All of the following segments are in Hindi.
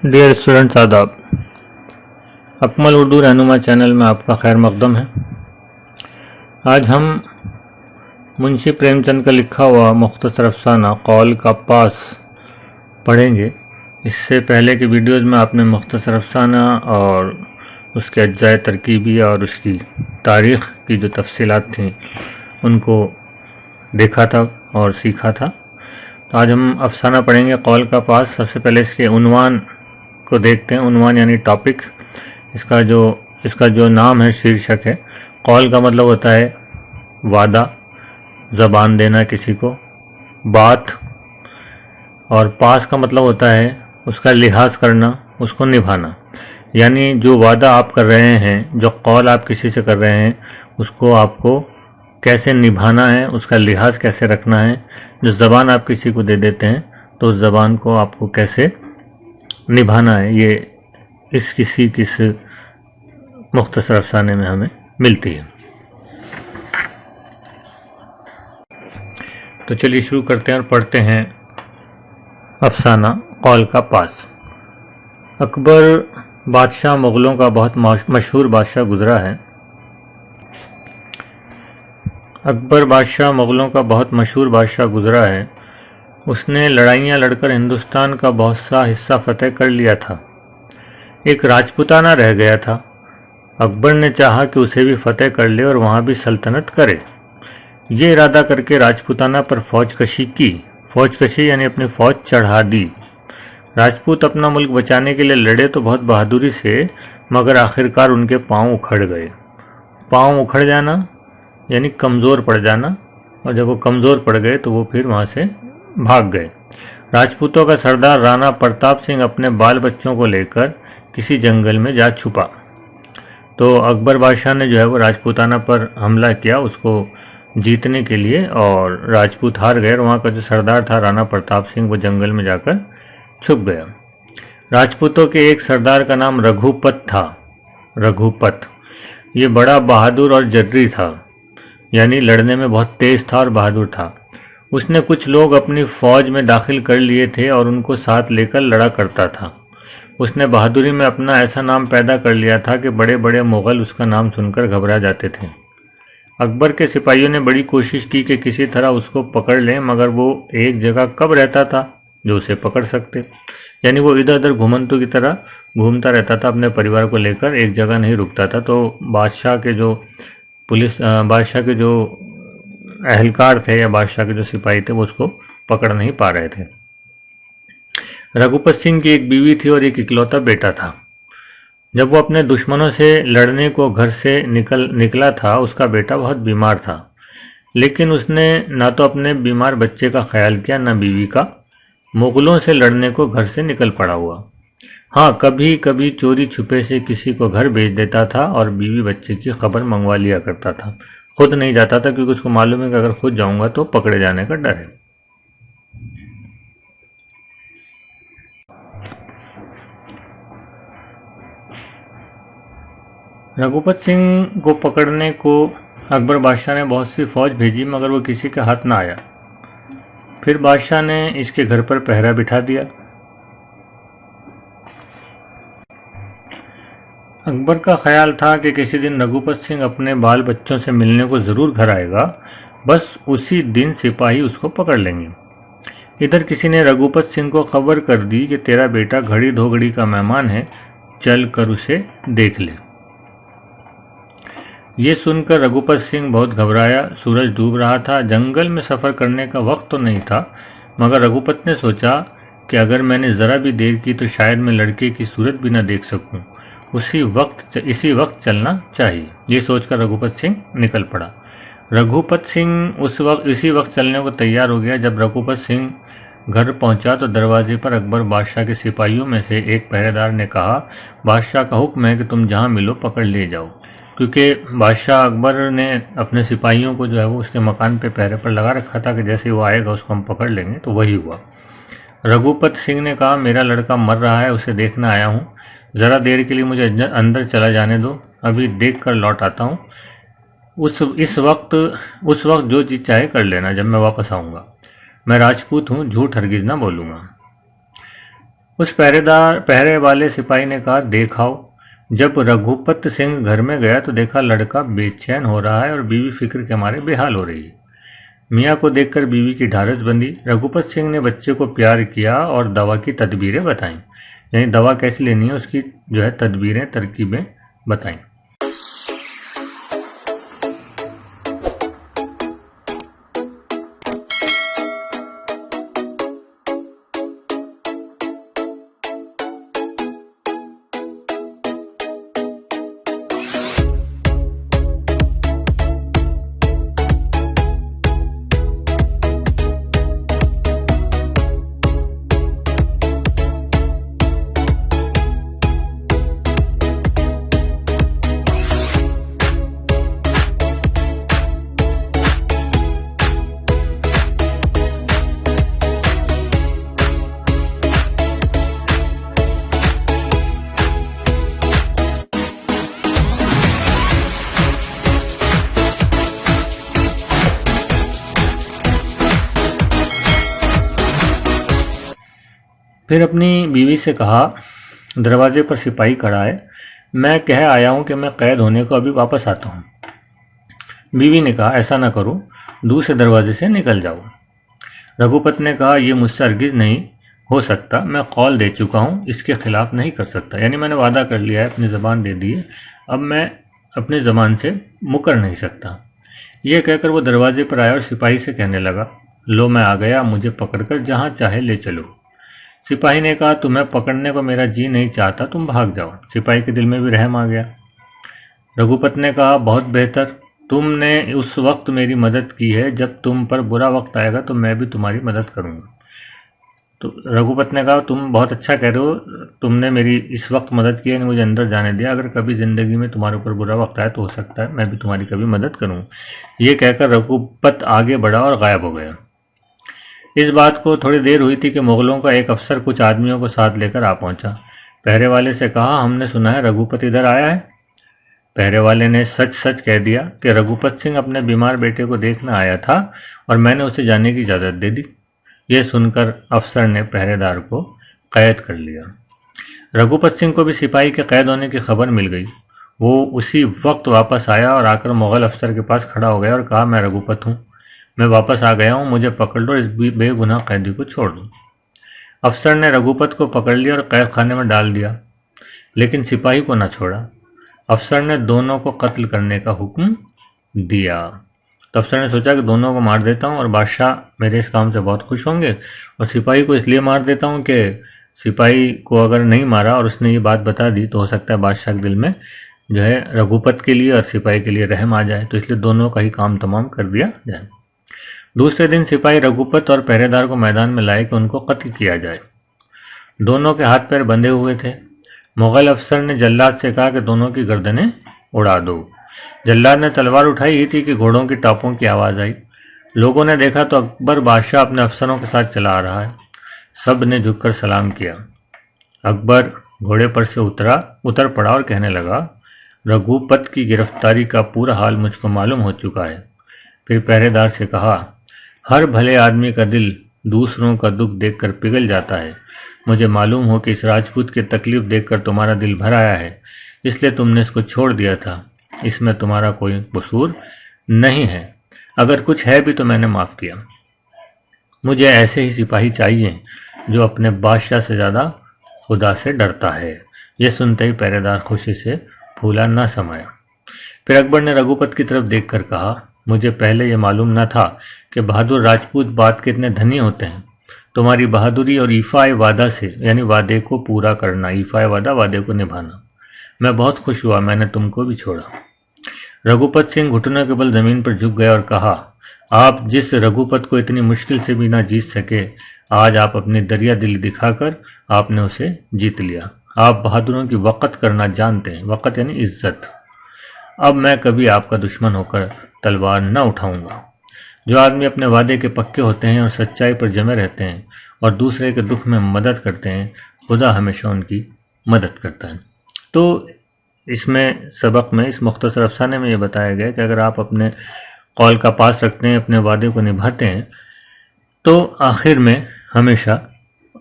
डियर स्टूडेंट्स, आदाब। अकमल उर्दू रहनुमा चैनल में आपका खैर मकदम है। आज हम मुंशी प्रेमचंद का लिखा हुआ मुख्तसर अफसाना कौल का पास पढ़ेंगे। इससे पहले की वीडियोज़ में आपने मुख्तसर अफसाना और उसके अज्जाए तरकीबी और उसकी तारीख़ की जो तफसीलात थीं उनको देखा था और सीखा था। तो आज हम अफसाना पढ़ेंगे कौल का पास। सबसे पहले इसके उन्वान को देखते हैं। उन्वान यानी टॉपिक। इसका जो नाम है, शीर्षक है। कौल का मतलब होता है वादा, ज़बान देना किसी को, बात। और पास का मतलब होता है उसका लिहाज करना, उसको निभाना। यानी जो वादा आप कर रहे हैं, जो कौल आप किसी से कर रहे हैं, उसको आपको कैसे निभाना है, उसका लिहाज कैसे रखना है। जो ज़बान आप किसी को दे देते हैं तो उस ज़बान को आपको कैसे निभाना है, ये किस मुख्तसर अफसाने में हमें मिलती है। तो चलिए शुरू करते हैं और पढ़ते हैं अफसाना कौल का पास। अकबर बादशाह मुग़लों का बहुत मशहूर बादशाह गुज़रा है। अकबर बादशाह मुग़लों का बहुत मशहूर बादशाह गुज़रा है। उसने लड़ाइयाँ लड़कर हिंदुस्तान का बहुत सा हिस्सा फतेह कर लिया था। एक राजपूताना रह गया था। अकबर ने चाहा कि उसे भी फतेह कर ले और वहाँ भी सल्तनत करे। ये इरादा करके राजपूताना पर फौजकशी की। फौजकशी यानी अपनी फौज चढ़ा दी। राजपूत अपना मुल्क बचाने के लिए लड़े तो बहुत बहादुरी से, मगर आखिरकार उनके पाँव उखड़ गए। पाँव उखड़ जाना यानी कमज़ोर पड़ जाना, और जब वो कमज़ोर पड़ गए तो वो फिर वहाँ से भाग गए। राजपूतों का सरदार राणा प्रताप सिंह अपने बाल बच्चों को लेकर किसी जंगल में जा छुपा। तो अकबर बादशाह ने जो है वो राजपूताना पर हमला किया उसको जीतने के लिए, और राजपूत हार गए। और वहाँ का जो सरदार था राणा प्रताप सिंह, वो जंगल में जाकर छुप गया। राजपूतों के एक सरदार का नाम रघुपत था। रघुपत ये बड़ा बहादुर और जर्री था, यानी लड़ने में बहुत तेज़ था और बहादुर था। उसने कुछ लोग अपनी फ़ौज में दाखिल कर लिए थे और उनको साथ लेकर लड़ा करता था। उसने बहादुरी में अपना ऐसा नाम पैदा कर लिया था कि बड़े बड़े मुग़ल उसका नाम सुनकर घबरा जाते थे। अकबर के सिपाहियों ने बड़ी कोशिश की कि किसी तरह उसको पकड़ लें, मगर वो एक जगह कब रहता था जो उसे पकड़ सकते। यानी वो इधर उधर घुमंतू की तरह घूमता रहता था, अपने परिवार को लेकर एक जगह नहीं रुकता था। तो बादशाह के जो अहलकार थे या बादशाह के जो सिपाही थे वो उसको पकड़ नहीं पा रहे थे। रघुपत सिंह की एक बीवी थी और एक इकलौता बेटा था। जब वो अपने दुश्मनों से लड़ने को घर से निकला था, उसका बेटा बहुत बीमार था। लेकिन उसने ना तो अपने बीमार बच्चे का ख्याल किया, ना बीवी का। मुग़लों से लड़ने को घर से निकल पड़ा हुआ। हाँ, कभी कभी चोरी छुपे से किसी को घर भेज देता था और बीवी बच्चे की खबर मंगवा लिया करता था। खुद नहीं जाता था क्योंकि उसको मालूम है कि अगर खुद जाऊंगा तो पकड़े जाने का डर है। रघुपत सिंह को पकड़ने को अकबर बादशाह ने बहुत सी फौज भेजी, मगर वो किसी के हाथ ना आया। फिर बादशाह ने इसके घर पर पहरा बिठा दिया। अकबर का ख्याल था कि किसी दिन रघुपत सिंह अपने बाल बच्चों से मिलने को ज़रूर घर आएगा, बस उसी दिन सिपाही उसको पकड़ लेंगे। इधर किसी ने रघुपत सिंह को खबर कर दी कि तेरा बेटा घड़ी दो घड़ी का मेहमान है, चल कर उसे देख ले। ये सुनकर रघुपत सिंह बहुत घबराया। सूरज डूब रहा था। जंगल में सफ़र करने का वक्त तो नहीं था, मगर रघुपत ने सोचा कि अगर मैंने ज़रा भी देर की तो शायद मैं लड़के की सूरत भी न देख सकूं। इसी वक्त चलना चाहिए। ये सोचकर रघुपत सिंह निकल पड़ा। रघुपत सिंह इसी वक्त चलने को तैयार हो गया। जब रघुपत सिंह घर पहुंचा तो दरवाजे पर अकबर बादशाह के सिपाहियों में से एक पहरेदार ने कहा, बादशाह का हुक्म है कि तुम जहां मिलो पकड़ ले जाओ। क्योंकि बादशाह अकबर ने अपने सिपाहियों को जो है वो उसके मकान पे पहरे पर लगा रखा था कि जैसे वो आएगा उसको हम पकड़ लेंगे। तो वही हुआ। रघुपत सिंह ने कहा, मेरा लड़का मर रहा है, उसे देखना आया हूँ। ज़रा देर के लिए मुझे अंदर चला जाने दो, अभी देख कर लौट आता हूँ। उस वक्त जो चीज़ चाहे कर लेना, जब मैं वापस आऊँगा। मैं राजपूत हूँ, झूठ हरगिज़ ना बोलूँगा। उस पहरे वाले सिपाही ने कहा, देखाओ। जब रघुपत सिंह घर में गया तो देखा लड़का बेचैन हो रहा है और बीवी फिक्र के मारे बेहाल हो रही है। मियाँ को देखकर बीवी की ढाढ़स बंधी। रघुपत सिंह ने बच्चे को प्यार किया और दवा की तदबीरें बताईं, यानी दवा कैसे लेनी है उसकी तदबीरें तरकीबें बताईं। फिर अपनी बीवी से कहा, दरवाजे पर सिपाही खड़ा है, मैं कह आया हूं कि मैं कैद होने को अभी वापस आता हूं। बीवी ने कहा, ऐसा ना करो, दूसरे दरवाजे से निकल जाओ। रघुपत ने कहा, यह मुझसे हरगिज नहीं हो सकता, मैं कौल दे चुका हूं, इसके खिलाफ नहीं कर सकता, यानी मैंने वादा कर लिया है, अपनी ज़बान दे दी है, अब मैं अपनी ज़बान से मुकर नहीं सकता। यह कहकर वो दरवाजे पर आया और सिपाही से कहने लगा, लो मैं आ गया, मुझे पकड़कर जहाँ चाहे ले चलो। सिपाही ने कहा, तुम्हें पकड़ने को मेरा जी नहीं चाहता, तुम भाग जाओ। सिपाही के दिल में भी रहम आ गया। रघुपत ने कहा, बहुत बेहतर, तुमने उस वक्त मेरी मदद की है, जब तुम पर बुरा वक्त आएगा तो मैं भी तुम्हारी मदद करूंगा। तो रघुपत ने कहा, तुम बहुत अच्छा कह रहे हो, तुमने मेरी इस वक्त मदद की है, मुझे अंदर जाने दिया, अगर कभी ज़िंदगी में तुम्हारे ऊपर बुरा वक्त आए तो हो सकता है मैं भी तुम्हारी कभी मदद करूँ। ये कहकर रघुपत आगे बढ़ा और गायब हो गया। इस बात को थोड़ी देर हुई थी कि मुगलों का एक अफसर कुछ आदमियों को साथ लेकर आ पहुंचा। पहरे वाले से कहा, हमने सुना है रघुपत इधर आया है। पहरे वाले ने सच सच कह दिया कि रघुपत सिंह अपने बीमार बेटे को देखने आया था और मैंने उसे जाने की इजाज़त दे दी। यह सुनकर अफसर ने पहरेदार को कैद कर लिया। रघुपत सिंह को भी सिपाही के कैद होने की खबर मिल गई। वो उसी वक्त वापस आया और आकर मुगल अफसर के पास खड़ा हो गया और कहा, मैं रघुपत हूँ, मैं वापस आ गया हूँ, मुझे पकड़ लो, इस बेगुनाह कैदी को छोड़ दो। अफसर ने रघुपत को पकड़ लिया और कैद खाने में डाल दिया, लेकिन सिपाही को न छोड़ा। अफसर ने दोनों को कत्ल करने का हुक्म दिया। तो अफसर ने सोचा कि दोनों को मार देता हूँ और बादशाह मेरे इस काम से बहुत खुश होंगे, और सिपाही को इसलिए मार देता हूँ कि सिपाही को अगर नहीं मारा और उसने ये बात बता दी तो हो सकता है बादशाह के दिल में रघुपत के लिए और सिपाही के लिए रहम आ जाए, तो इसलिए दोनों का ही काम तमाम कर दिया जाए। दूसरे दिन सिपाही रघुपत और पहरेदार को मैदान में लाए कि उनको कत्ल किया जाए। दोनों के हाथ पैर बंधे हुए थे। मुगल अफसर ने जल्लाद से कहा कि दोनों की गर्दनें उड़ा दो। जल्लाद ने तलवार उठाई ही थी कि घोड़ों की टापों की आवाज़ आई। लोगों ने देखा तो अकबर बादशाह अपने अफसरों के साथ चला आ रहा है। सब ने झुककर सलाम किया। अकबर घोड़े पर से उतर पड़ा और कहने लगा, रघुपत की गिरफ्तारी का पूरा हाल मुझको मालूम हो चुका है। फिर पहरेदार से कहा, हर भले आदमी का दिल दूसरों का दुख देखकर पिघल जाता है। मुझे मालूम हो कि इस राजपूत की तकलीफ देखकर तुम्हारा दिल भर आया है, इसलिए तुमने इसको छोड़ दिया था। इसमें तुम्हारा कोई कसूर नहीं है, अगर कुछ है भी तो मैंने माफ़ किया। मुझे ऐसे ही सिपाही चाहिए जो अपने बादशाह से ज़्यादा खुदा से डरता है। यह सुनते ही पहरेदार खुशी से फूला न समाया। फिर अकबर ने रघुपत की तरफ देखकर कहा, मुझे पहले यह मालूम न था कि बहादुर राजपूत बात के इतने धनी होते हैं। तुम्हारी बहादुरी और ईफाए वादा से, यानी वादे को पूरा करना, ईफाए वादा वादे को निभाना, मैं बहुत खुश हुआ, मैंने तुमको भी छोड़ा। रघुपत सिंह घुटनों के बल जमीन पर झुक गया और कहा, आप जिस रघुपत को इतनी मुश्किल से भी ना जीत सके, आज आप अपनी दरिया दिली दिखाकर आपने उसे जीत लिया। आप बहादुरों की वक़्त करना जानते हैं, वक़्त यानी इज्जत। अब मैं कभी आपका दुश्मन होकर तलवार न उठाऊंगा। जो आदमी अपने वादे के पक्के होते हैं और सच्चाई पर जमे रहते हैं और दूसरे के दुख में मदद करते हैं, खुदा हमेशा उनकी मदद करता है। तो इसमें सबक में, इस मुख्तसर अफसाने में ये बताया गया कि अगर आप अपने कौल का पास रखते हैं, अपने वादे को निभाते हैं, तो आखिर में हमेशा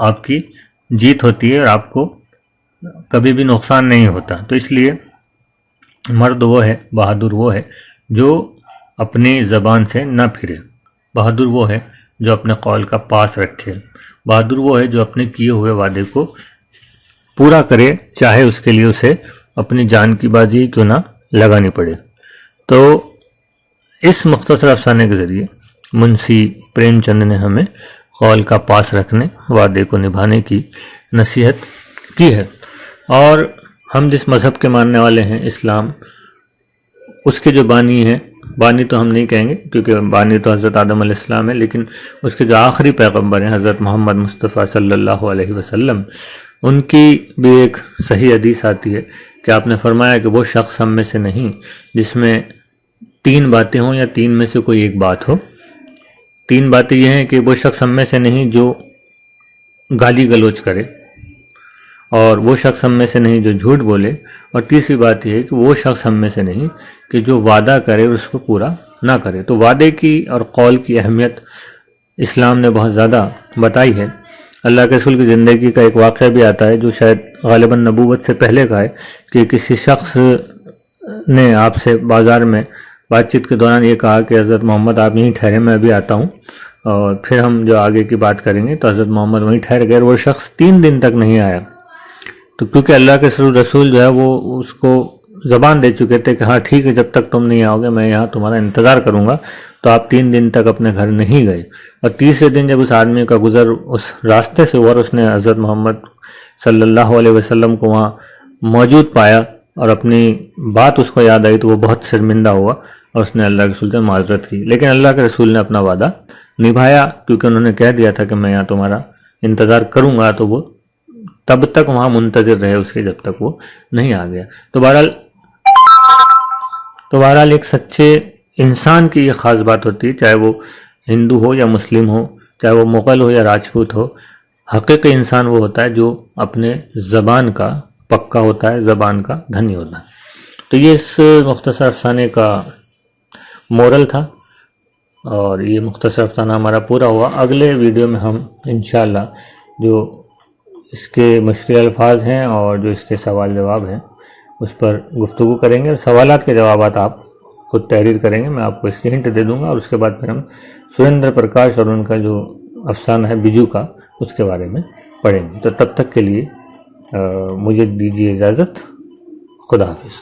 आपकी जीत होती है और आपको कभी भी नुकसान नहीं होता। तो इसलिए मर्द वो है, बहादुर वो है जो अपनी ज़बान से ना फिरे, बहादुर वो है जो अपने कौल का पास रखे, बहादुर वो है जो अपने किए हुए वादे को पूरा करे, चाहे उसके लिए उसे अपनी जान की बाजी क्यों ना लगानी पड़े। तो इस मुख्तसर अफसाने के ज़रिए मुंशी प्रेमचंद ने हमें कौल का पास रखने, वादे को निभाने की नसीहत की है। और हम जिस मज़हब के मानने वाले हैं, इस्लाम, उसके जो बानी हैं, बानी तो हम नहीं कहेंगे क्योंकि बानी तो हज़रत आदम अलैहिस्सलाम है, लेकिन उसके जो आखिरी पैगंबर हैं हज़रत मोहम्मद मुस्तफ़ा सल्लल्लाहु अलैहि वसल्लम, उनकी भी एक सही हदीस आती है कि आपने फरमाया कि वो शख्स हम में से नहीं जिसमें 3 बातें हों या 3 में से कोई एक बात हो। 3 बातें यह हैं कि वो शख्स हम में से नहीं जो गाली गलौज करे, और वो शख्स हम में से नहीं जो झूठ बोले, और तीसरी बात यह है कि वो शख्स हम में से नहीं कि जो वादा करे और उसको पूरा ना करे। तो वादे की और कौल की अहमियत इस्लाम ने बहुत ज़्यादा बताई है। अल्लाह के रसूल की ज़िंदगी का एक वाक़या भी आता है जो शायद ग़ालिबन नबूवत से पहले का है कि किसी शख्स ने आपसे बाज़ार में बातचीत के दौरान ये कहा कि हज़रत मोहम्मद आप यहीं ठहरे, मैं अभी आता हूँ और फिर हम जो आगे की बात करेंगे। तो हज़रत मोहम्मद वहीं ठहर गए, वो शख्स 3 दिन तक नहीं आया। तो क्योंकि अल्लाह के रसूल जो है वो उसको ज़बान दे चुके थे कि हाँ ठीक है, जब तक तुम नहीं आओगे मैं यहाँ तुम्हारा इंतज़ार करूँगा। तो आप 3 दिन तक अपने घर नहीं गए, और तीसरे दिन जब उस आदमी का गुज़र उस रास्ते से हुआ, उसने हज़रत मोहम्मद सल्लल्लाहु अलैहि वसल्लम को वहाँ मौजूद पाया और अपनी बात उसको याद आई, तो वो बहुत शर्मिंदा हुआ और उसने अल्लाह के रसूल से माजरत की। लेकिन अल्लाह के रसूल ने अपना वादा निभाया, क्योंकि उन्होंने कह दिया था कि मैं यहाँ तुम्हारा इंतज़ार करूँगा। तो वो तब तक वहाँ मुंतज़िर रहे उसके जब तक वो नहीं आ गया। तो बहरहाल एक सच्चे इंसान की ये ख़ास बात होती है, चाहे वो हिंदू हो या मुस्लिम हो, चाहे वो मुग़ल हो या राजपूत हो। हकीकी इंसान वो होता है जो अपने ज़बान का पक्का होता है, ज़बान का धनी होता है। तो ये इस मुख्तसर अफसाने का मोरल था, और ये मुख्तसर अफसाना हमारा पूरा हुआ। अगले वीडियो में हम इंशाअल्लाह जो इसके मुश्किल अल्फाज हैं और जो इसके सवाल जवाब हैं उस पर गुफ्तगू करेंगे, और सवालात के जवाबात आप खुद तहरीर करेंगे, मैं आपको इसकी हिंट दे दूंगा। और उसके बाद फिर हम सुरेंद्र प्रकाश और उनका जो अफसाना है बिजू का, उसके बारे में पढ़ेंगे। तो तब तक के लिए मुझे दीजिए इजाज़त। खुदा हाफिज़।